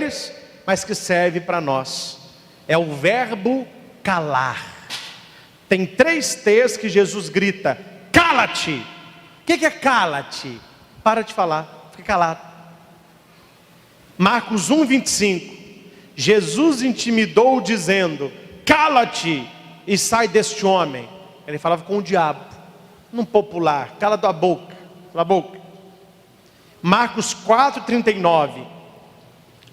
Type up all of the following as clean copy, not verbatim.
eles, mas que serve para nós. É o verbo calar. Tem 3 T's que Jesus grita: cala-te. O que é cala-te? Para de falar, fica calado. Marcos 1:25, Jesus intimidou dizendo: cala-te e sai deste homem. Ele falava com o diabo, num popular: cala tua boca, cala a boca. Marcos 4:39,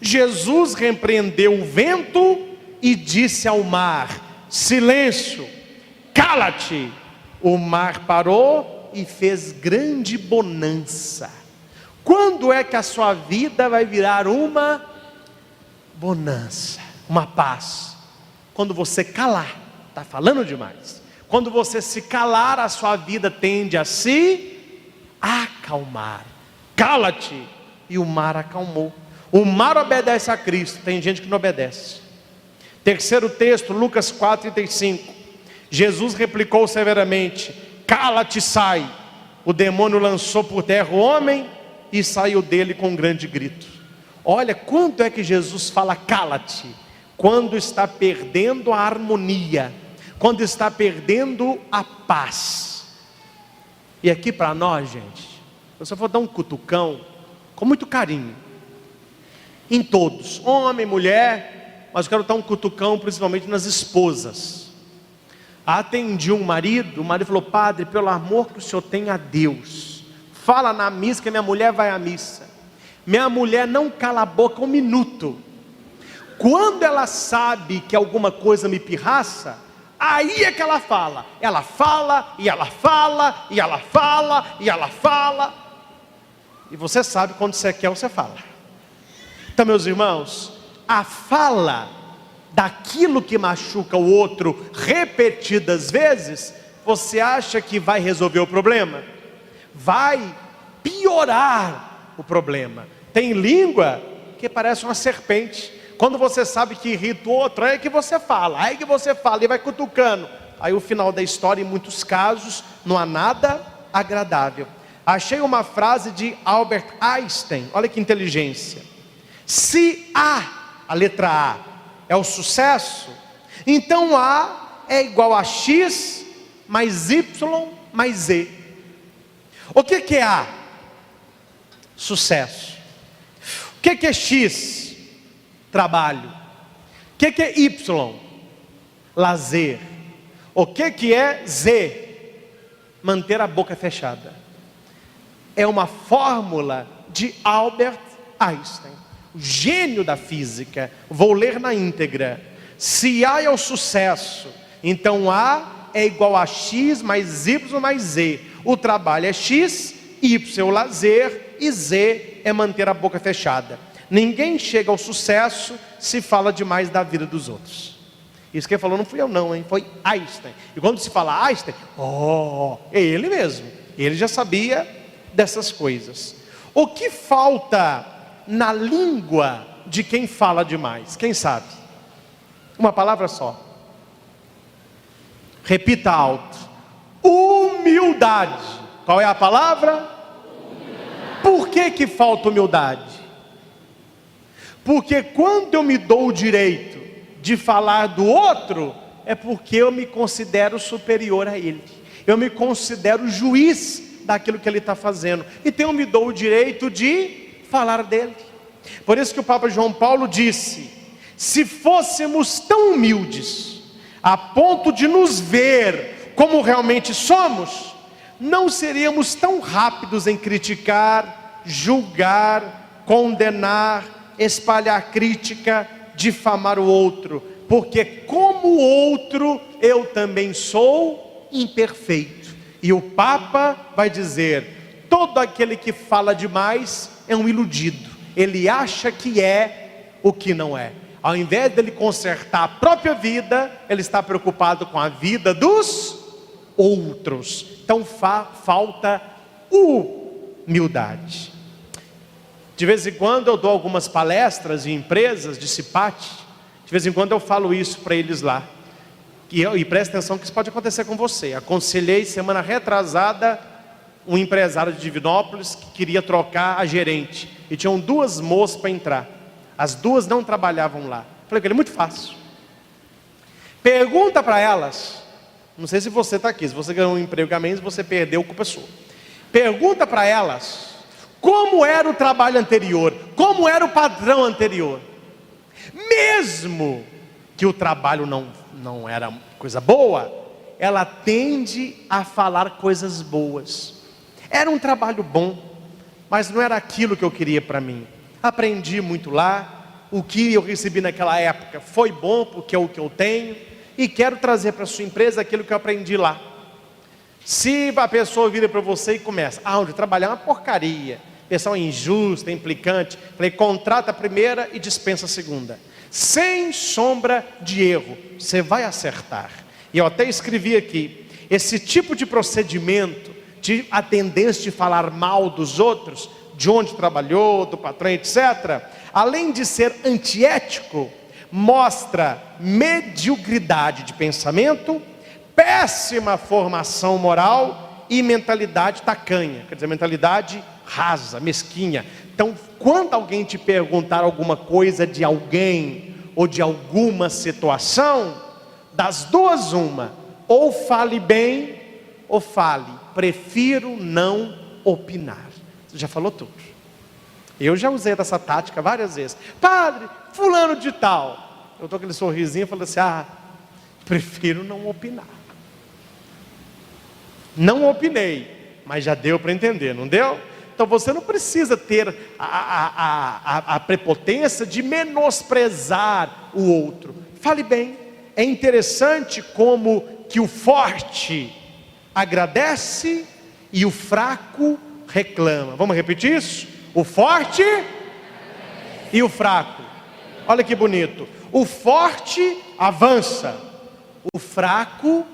Jesus repreendeu o vento e disse ao mar: silêncio, cala-te. O mar parou e fez grande bonança. Quando é que a sua vida vai virar uma bonança, uma paz? Quando você calar. Está falando demais. Quando você se calar, a sua vida tende a se acalmar. Cala-te. E o mar acalmou. O mar obedece a Cristo. Tem gente que não obedece. Terceiro texto, Lucas 4:35. Jesus replicou severamente: cala-te, sai. O demônio lançou por terra o homem e saiu dele com um grande grito. Olha quanto é que Jesus fala cala-te. Quando está perdendo a harmonia, quando está perdendo a paz. E aqui para nós, gente, eu só vou dar um cutucão com muito carinho em todos, homem, mulher, mas eu quero dar um cutucão principalmente nas esposas. Atendi um marido, o marido falou: padre, pelo amor que o senhor tem a Deus, fala na missa que minha mulher vai à missa. Minha mulher não cala a boca um minuto. Quando ela sabe que alguma coisa me pirraça, aí é que ela fala. Ela fala, e ela fala, e ela fala, e ela fala. E você sabe, quando você quer, você fala. Então, meus irmãos, a fala daquilo que machuca o outro repetidas vezes, você acha que vai resolver o problema? Vai piorar o problema. Tem língua que parece uma serpente. Quando você sabe que irrita o outro, aí que você fala, e vai cutucando. Aí o final da história, em muitos casos, não há nada agradável. Achei uma frase de Albert Einstein, olha que inteligência. Se a letra A é o sucesso, então A é igual a X mais Y mais Z. O que é A? Sucesso. O que é X? Trabalho. O que é Y? Lazer. O que é Z? Manter a boca fechada. É uma fórmula de Albert Einstein, o gênio da física. Vou ler na íntegra. Se A é o sucesso, então A é igual a X mais Y mais Z. O trabalho é X, Y é o lazer e Z é manter a boca fechada. Ninguém chega ao sucesso se fala demais da vida dos outros. Isso que ele falou não fui eu não, hein? Foi Einstein. E quando se fala Einstein, é ele mesmo. Ele já sabia dessas coisas. O que falta na língua de quem fala demais? Quem sabe? Uma palavra só. Repita alto: humildade. Qual é a palavra? Humildade. Por que falta humildade? Porque quando eu me dou o direito de falar do outro, é porque eu me considero superior a ele. Eu me considero juiz daquilo que ele está fazendo. Então eu me dou o direito de falar dele. Por isso que o Papa João Paulo disse: se fôssemos tão humildes, a ponto de nos ver como realmente somos, não seríamos tão rápidos em criticar, julgar, condenar, espalhar crítica, difamar o outro, porque como o outro, eu também sou imperfeito. E o Papa vai dizer: todo aquele que fala demais é um iludido, ele acha que é o que não é. Ao invés dele consertar a própria vida, ele está preocupado com a vida dos outros. Então falta humildade. De vez em quando eu dou algumas palestras em empresas de CIPAT. De vez em quando eu falo isso para eles lá. E preste atenção que isso pode acontecer com você. Aconselhei semana retrasada um empresário de Divinópolis que queria trocar a gerente. E tinham 2 moças para entrar. As duas não trabalhavam lá. Falei com ele, muito fácil. Pergunta para elas, não sei se você está aqui, se você ganhou um emprego, amém, se você perdeu, culpa sua. Pergunta para elas, como era o trabalho anterior, como era o padrão anterior. Mesmo que o trabalho não era coisa boa, ela tende a falar coisas boas. Era um trabalho bom, mas não era aquilo que eu queria para mim. Aprendi muito lá, o que eu recebi naquela época foi bom, porque é o que eu tenho, e quero trazer para a sua empresa aquilo que eu aprendi lá. Se a pessoa vira para você e começa, onde trabalhar é uma porcaria, pessoal injusta, implicante, falei, contrata a primeira e dispensa a segunda, sem sombra de erro, você vai acertar. E eu até escrevi aqui, esse tipo de procedimento, a tendência de falar mal dos outros, de onde trabalhou, do patrão, etc., além de ser antiético, mostra mediocridade de pensamento, péssima formação moral e mentalidade tacanha, quer dizer, mentalidade rasa, mesquinha. Então, quando alguém te perguntar alguma coisa de alguém ou de alguma situação, das duas uma, ou fale bem ou fale, prefiro não opinar. Você já falou tudo. Eu já usei dessa tática várias vezes. Padre, fulano de tal. Eu estou com aquele sorrisinho e falo assim, prefiro não opinar. Não opinei, mas já deu para entender, não deu? Então você não precisa ter a prepotência de menosprezar o outro. Fale bem. É interessante como que o forte agradece e o fraco reclama. Vamos repetir isso? O forte e o fraco. Olha que bonito. O forte avança, o fraco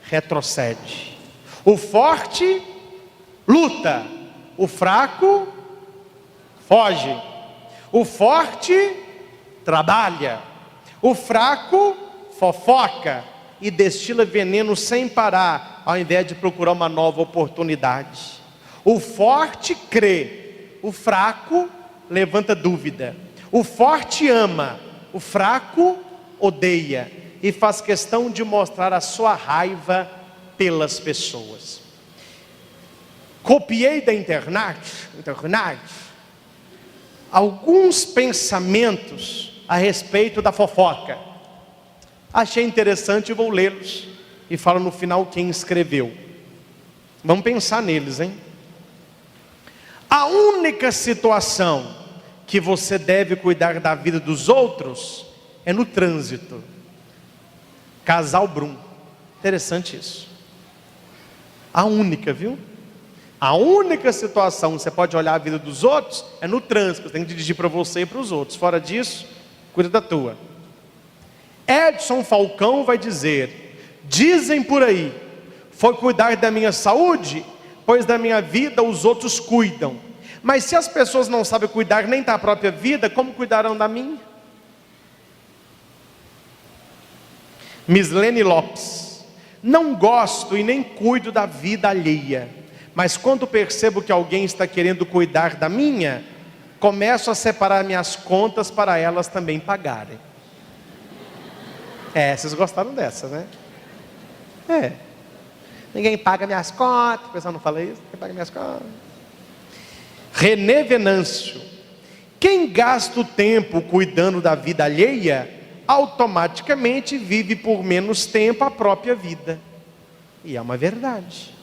retrocede. O forte luta, o fraco foge. O forte trabalha, o fraco fofoca e destila veneno sem parar, ao invés de procurar uma nova oportunidade. O forte crê, o fraco levanta dúvida. O forte ama, o fraco odeia e faz questão de mostrar a sua raiva pelas pessoas. Copiei da internet alguns pensamentos a respeito da fofoca. Achei interessante e vou lê-los. E falo no final quem escreveu. Vamos pensar neles, hein? A única situação que você deve cuidar da vida dos outros é no trânsito. Casal Brum. Interessante isso. A única, viu? A única situação que você pode olhar a vida dos outros é no trânsito. Você tem que dirigir para você e para os outros. Fora disso, cuida da tua. Edson Falcão vai dizer: dizem por aí, foi cuidar da minha saúde, pois da minha vida os outros cuidam. Mas se as pessoas não sabem cuidar nem da própria vida, como cuidarão da minha? Mislene Lopes: não gosto e nem cuido da vida alheia, mas quando percebo que alguém está querendo cuidar da minha, começo a separar minhas contas para elas também pagarem. Vocês gostaram dessa, né? Ninguém paga minhas contas. O pessoal não fala isso? Ninguém paga minhas contas. René Venâncio: quem gasta o tempo cuidando da vida alheia, automaticamente vive por menos tempo a própria vida. E é uma verdade.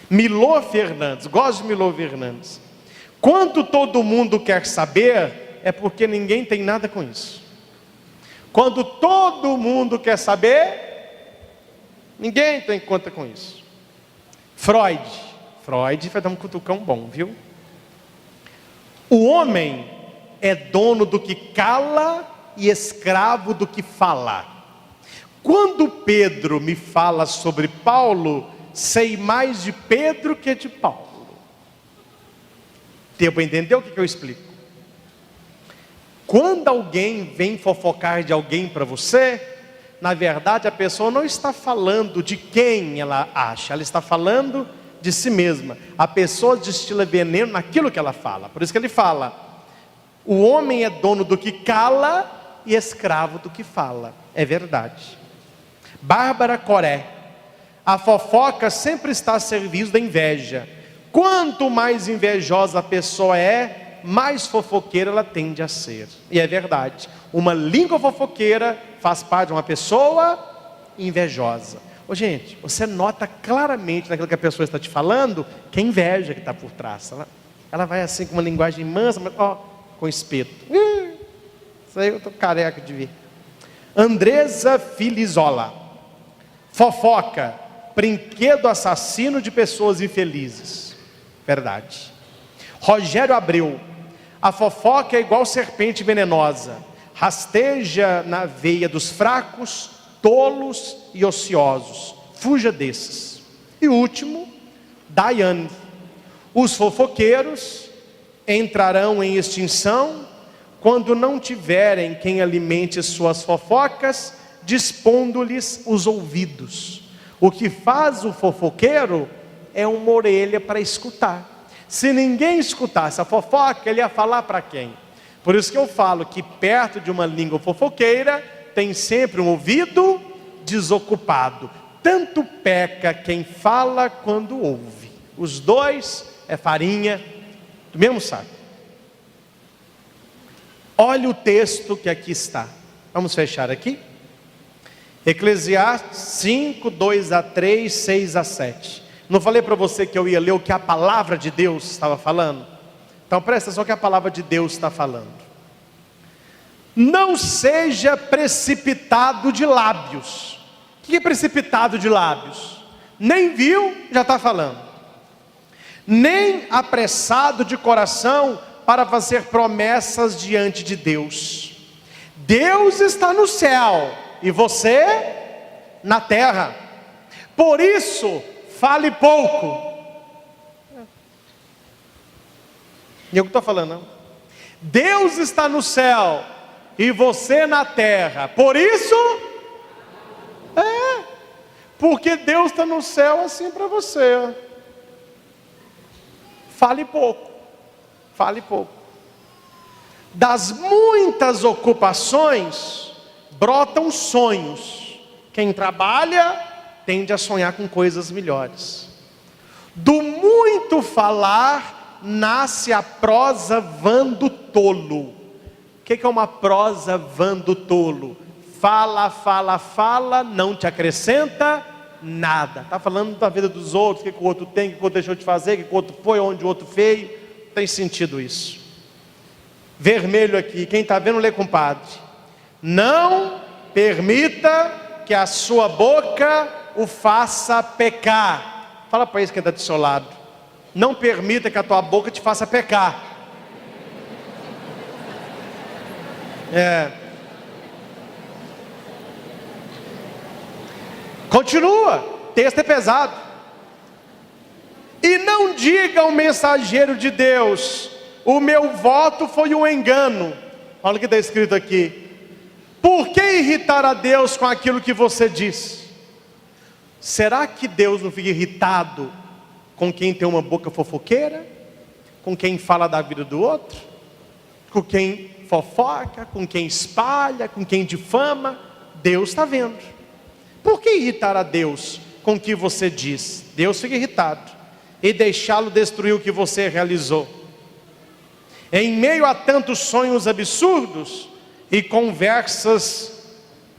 Milô Fernandes, gosto de Milô Fernandes: quando todo mundo quer saber, é porque ninguém tem nada com isso. Quando todo mundo quer saber, ninguém tem conta com isso. Freud vai dar um cutucão bom, viu? O homem é dono do que cala e escravo do que fala. Quando Pedro me fala sobre Paulo, sei mais de Pedro que de Paulo. Deu para entender o que eu explico? Quando alguém vem fofocar de alguém para você, na verdade a pessoa não está falando de quem ela acha, ela está falando de si mesma. A pessoa destila veneno naquilo que ela fala. Por isso que ele fala: O homem é dono do que cala e escravo do que fala. É verdade. Bárbara Coré: a fofoca sempre está a serviço da inveja. Quanto mais invejosa a pessoa é, mais fofoqueira ela tende a ser. E é verdade. Uma língua fofoqueira faz parte de uma pessoa invejosa. Ô, gente, você nota claramente naquilo que a pessoa está te falando, que é inveja que está por trás. Ela vai assim com uma linguagem mansa, mas com espeto. Isso aí eu estou careca de ver. Andresa Filizola: fofoca, brinquedo assassino de pessoas infelizes. Verdade. Rogério Abreu: a fofoca é igual serpente venenosa, rasteja na veia dos fracos, tolos e ociosos. Fuja desses. E último, Daiane: os fofoqueiros entrarão em extinção quando não tiverem quem alimente suas fofocas, dispondo-lhes os ouvidos. O que faz o fofoqueiro é uma orelha para escutar. Se ninguém escutasse a fofoca, ele ia falar para quem? Por isso que eu falo que perto de uma língua fofoqueira tem sempre um ouvido desocupado. Tanto peca quem fala quando ouve. Os dois é farinha do mesmo saco. Olha o texto que aqui está. Vamos fechar aqui? Eclesiastes 5, 2-3, 6-7. Não falei para você que eu ia ler o que a palavra de Deus estava falando? Então presta atenção o que a palavra de Deus está falando. Não seja precipitado de lábios. O que é precipitado de lábios? Nem viu, já está falando. Nem apressado de coração para fazer promessas diante de Deus. Deus está no céu e você na terra. Por isso, fale pouco. E eu que estou falando, não? Deus está no céu e você na terra. Por isso, porque Deus está no céu assim para você. Fale pouco. Fale pouco. Das muitas ocupações brotam sonhos. Quem trabalha tende a sonhar com coisas melhores. Do muito falar nasce a prosa vã do tolo. O que é uma prosa vã do tolo? Fala, fala, fala, não te acrescenta nada. Está falando da vida dos outros, o que o outro tem, o que o outro deixou de fazer, o que o outro foi, onde o outro veio. Tem sentido isso. Vermelho aqui, quem está vendo lê, compadre. Não permita que a sua boca o faça pecar. Fala para isso que está do seu lado. Não permita que a tua boca te faça pecar. Continua, o texto é pesado. E não diga ao mensageiro de Deus: o meu voto foi um engano. Olha o que está escrito aqui. Por que irritar a Deus com aquilo que você diz? Será que Deus não fica irritado com quem tem uma boca fofoqueira? Com quem fala da vida do outro? Com quem fofoca? Com quem espalha? Com quem difama? Deus está vendo. Por que irritar a Deus com o que você diz? Deus fica irritado. E deixá-lo destruir o que você realizou. Em meio a tantos sonhos absurdos e conversas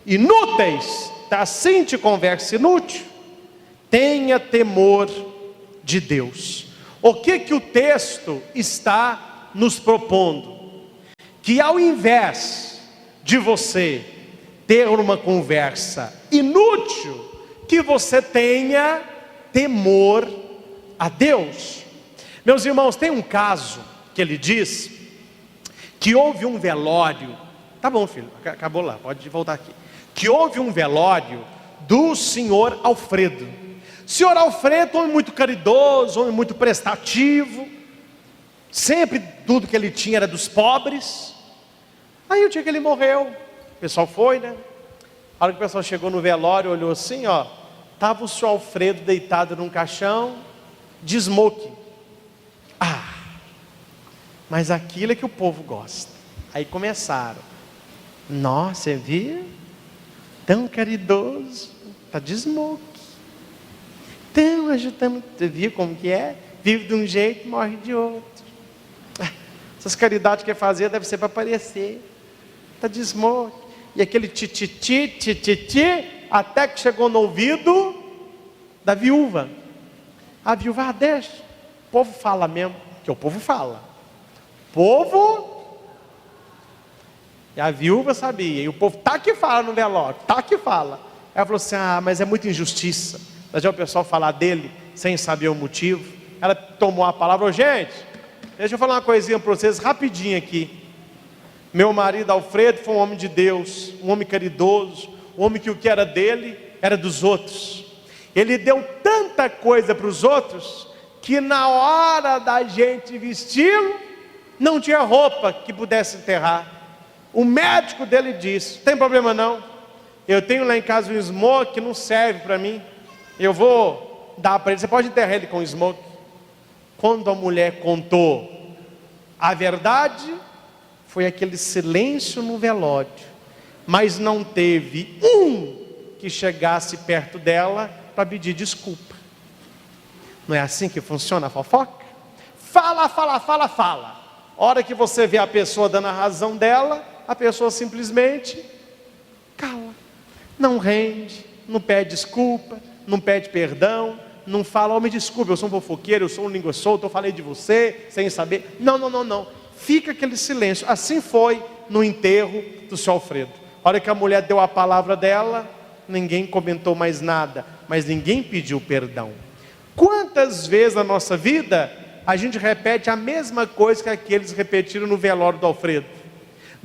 inúteis, está assim de conversa inútil, tenha temor de Deus. O que o texto está nos propondo? Que ao invés de você ter uma conversa inútil, que você tenha temor a Deus. Meus irmãos, tem um caso que ele diz que houve um velório. Tá bom, filho, acabou lá, pode voltar aqui. Que houve um velório do senhor Alfredo. Senhor Alfredo, homem muito caridoso, homem muito prestativo, sempre tudo que ele tinha era dos pobres. Aí o dia que ele morreu, o pessoal foi, né? A hora que o pessoal chegou no velório, olhou assim, estava o senhor Alfredo deitado num caixão de smoking. Mas aquilo é que o povo gosta. Aí começaram. Nossa, você viu? Tão caridoso, está de smoke. Tão ajudando, você viu como que é? Vive de um jeito, morre de outro. Essas caridades que quer fazer deve ser para aparecer. Está de smoke. E aquele tititi, até que chegou no ouvido da viúva. A viúva, deixa. O povo fala mesmo, que o povo fala. Povo. E a viúva sabia, e o povo tá que fala no velório, tá que fala. Ela falou assim, mas é muita injustiça. Já o pessoal falar dele, sem saber o motivo. Ela tomou a palavra, gente, deixa eu falar uma coisinha para vocês, rapidinho aqui. Meu marido Alfredo foi um homem de Deus, um homem caridoso, um homem que o que era dele, era dos outros. Ele deu tanta coisa para os outros, que na hora da gente vesti-lo, não tinha roupa que pudesse enterrar. O médico dele disse, tem problema não, eu tenho lá em casa um smoke que não serve para mim, eu vou dar para ele, você pode enterrar ele com smoke. Quando a mulher contou a verdade, foi aquele silêncio no velório, mas não teve um que chegasse perto dela para pedir desculpa. Não é assim que funciona a fofoca? Fala, fala, fala, fala. Hora que você vê a pessoa dando a razão dela, a pessoa simplesmente cala, não rende, não pede desculpa, não pede perdão, não fala, me desculpe, eu sou um fofoqueiro, eu sou um língua solta, eu falei de você, sem saber, não, fica aquele silêncio. Assim foi no enterro do seu Alfredo. A hora que a mulher deu a palavra dela, ninguém comentou mais nada, mas ninguém pediu perdão. Quantas vezes na nossa vida, a gente repete a mesma coisa que aqueles repetiram no velório do Alfredo?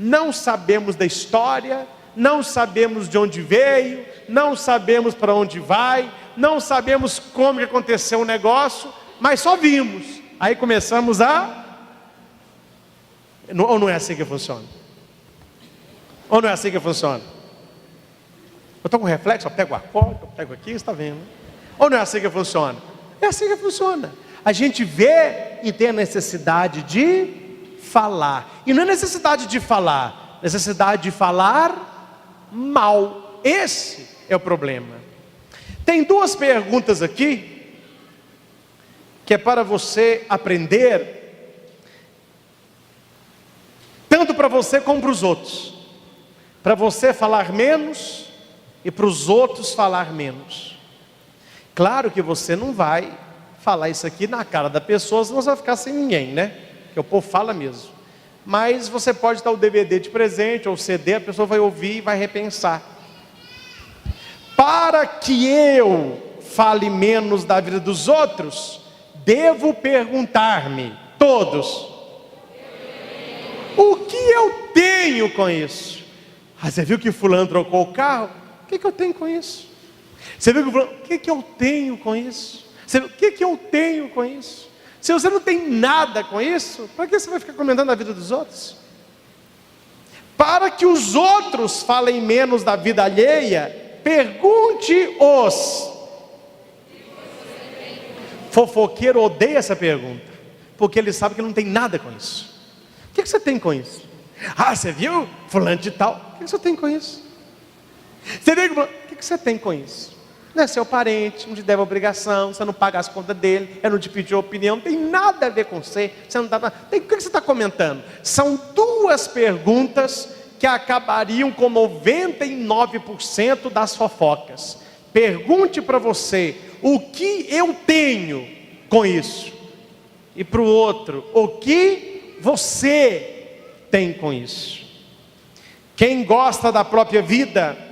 Não sabemos da história, não sabemos de onde veio, não sabemos para onde vai, não sabemos como que aconteceu o negócio, mas só vimos. Aí começamos ou não é assim que funciona? Ou não é assim que funciona? Eu estou com reflexo, eu pego a corda, eu pego aqui, você está vendo? Ou não é assim que funciona? É assim que funciona. A gente vê e tem a necessidade de falar. E não é necessidade de falar, necessidade de falar mal. Esse é o problema. Tem duas perguntas aqui, que é para você aprender, tanto para você como para os outros. Para você falar menos e para os outros falar menos. Claro que você não vai falar isso aqui na cara da pessoa, senão você vai ficar sem ninguém, né? Porque o povo fala mesmo. Mas você pode dar o DVD de presente ou o CD, a pessoa vai ouvir e vai repensar. Para que eu fale menos da vida dos outros, devo perguntar-me, todos, o que eu tenho com isso? Você viu que fulano trocou o carro? O que eu tenho com isso? Você viu que fulano, o que eu tenho com isso? O que eu tenho com isso? Se você não tem nada com isso, para que você vai ficar comentando a vida dos outros? Para que os outros falem menos da vida alheia, pergunte-os. Fofoqueiro odeia essa pergunta, porque ele sabe que não tem nada com isso. O que você tem com isso? Você viu? Fulano de tal. O que você tem com isso? Você viu? O que você tem com isso? Não é seu parente, não te deve obrigação, você não paga as contas dele, eu não te pedi opinião, não tem nada a ver com você, o que você está comentando? São duas perguntas que acabariam com 99% das fofocas. Pergunte para você, o que eu tenho com isso? E para o outro, o que você tem com isso? Quem gosta da própria vida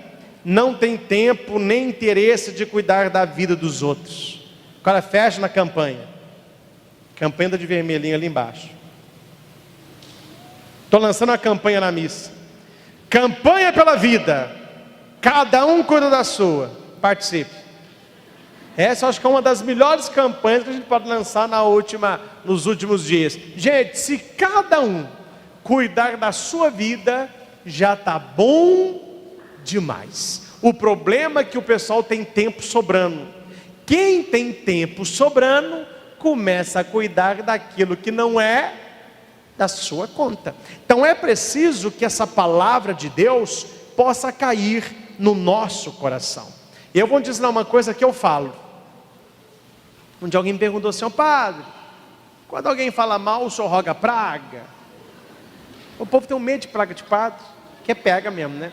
não tem tempo nem interesse de cuidar da vida dos outros. O cara fecha na campanha de vermelhinho ali embaixo. Estou lançando uma campanha na missa. Campanha pela vida. Cada um cuida da sua. Participe. Essa eu acho que é uma das melhores campanhas que a gente pode lançar nos últimos dias. Gente, se cada um cuidar da sua vida, já está bom demais. O problema é que o pessoal tem tempo sobrando. Quem tem tempo sobrando começa a cuidar daquilo que não é da sua conta. Então é preciso que essa palavra de Deus possa cair no nosso coração. E eu vou dizer uma coisa que eu falo. Um dia alguém me perguntou assim: padre, quando alguém fala mal, o senhor roga praga? O povo tem um medo de praga de padre, que é pega mesmo, né?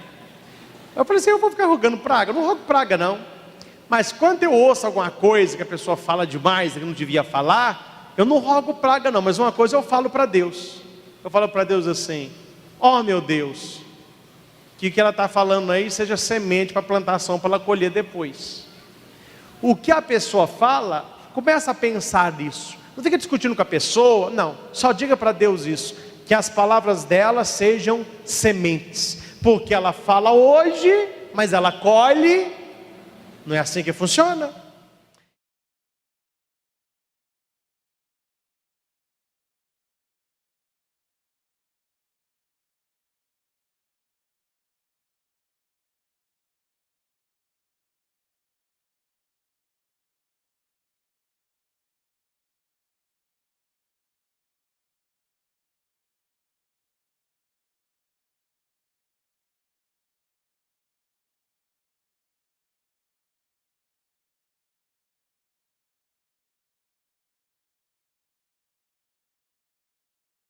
Eu falei assim: eu vou ficar rogando praga? Eu não rogo praga não. Mas quando eu ouço alguma coisa que a pessoa fala demais, que não devia falar, eu não rogo praga não. Mas uma coisa eu falo para Deus. Eu falo para Deus assim: ó meu Deus, que o que ela está falando aí seja semente para plantação, para ela colher depois. O que a pessoa fala, começa a pensar nisso. Não fica discutindo com a pessoa, não. Só diga para Deus isso, que as palavras dela sejam sementes. Porque ela fala hoje, mas ela colhe. Não é assim que funciona?